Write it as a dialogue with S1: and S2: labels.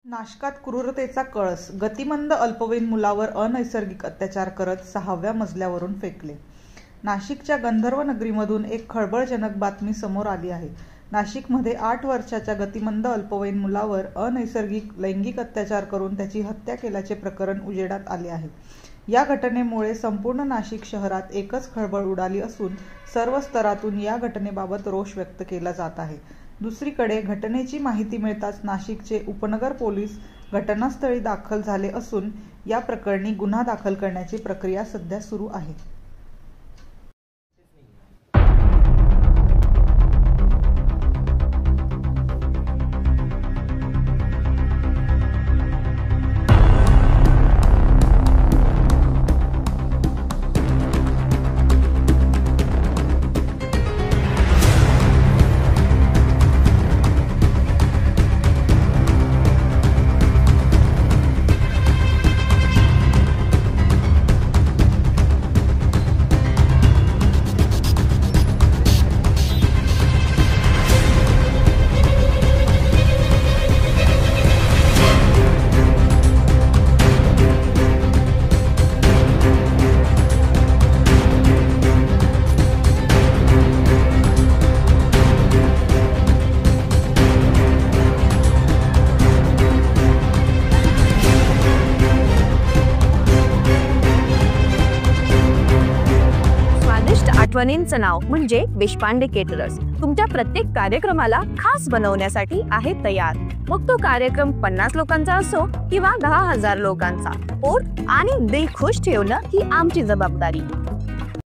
S1: नाशकात क्रूरतेचा कळस, गतिमंद अल्पवयीन मुलावर अनैसर्गिक अत्याचार करत 6व्या मजल्यावरून फेकले. नाशिकच्या गंधर्व नगरीमधून एक खळबळजनक बातमी समोर आली आहे. नाशिकमध्ये 8 वर्षाच्या गतिमंद अल्पवयीन मुलावर अनैसर्गिक लैंगिक अत्याचार करून त्याची हत्या केल्याचे प्रकरण उजेडात आले आहे. या घटनेमुळे संपूर्ण नाशिक शहरात एकच खळबळ उडाली असून सर्व स्तरातून या घटनेबाबत रोष व्यक्त केला जात आहे. दुसरीकडे घटनेची माहिती मिळताच नाशिकचे उपनगर पोलीस घटनास्थळी दाखल झाले असून या प्रकरणी गुन्हा दाखल करण्याची प्रक्रिया सध्या सुरू आहे.
S2: आठवणींचं नाव म्हणजे देशपांडे केटरर्स तुमच्या प्रत्येक कार्यक्रमाला खास बनवण्यासाठी आहे तयार. मग तो कार्यक्रम 50 लोकांचा असो किंवा 10,000 लोकांचा, पोट आणि दिल खुश ठेवणं ही आमची जबाबदारी.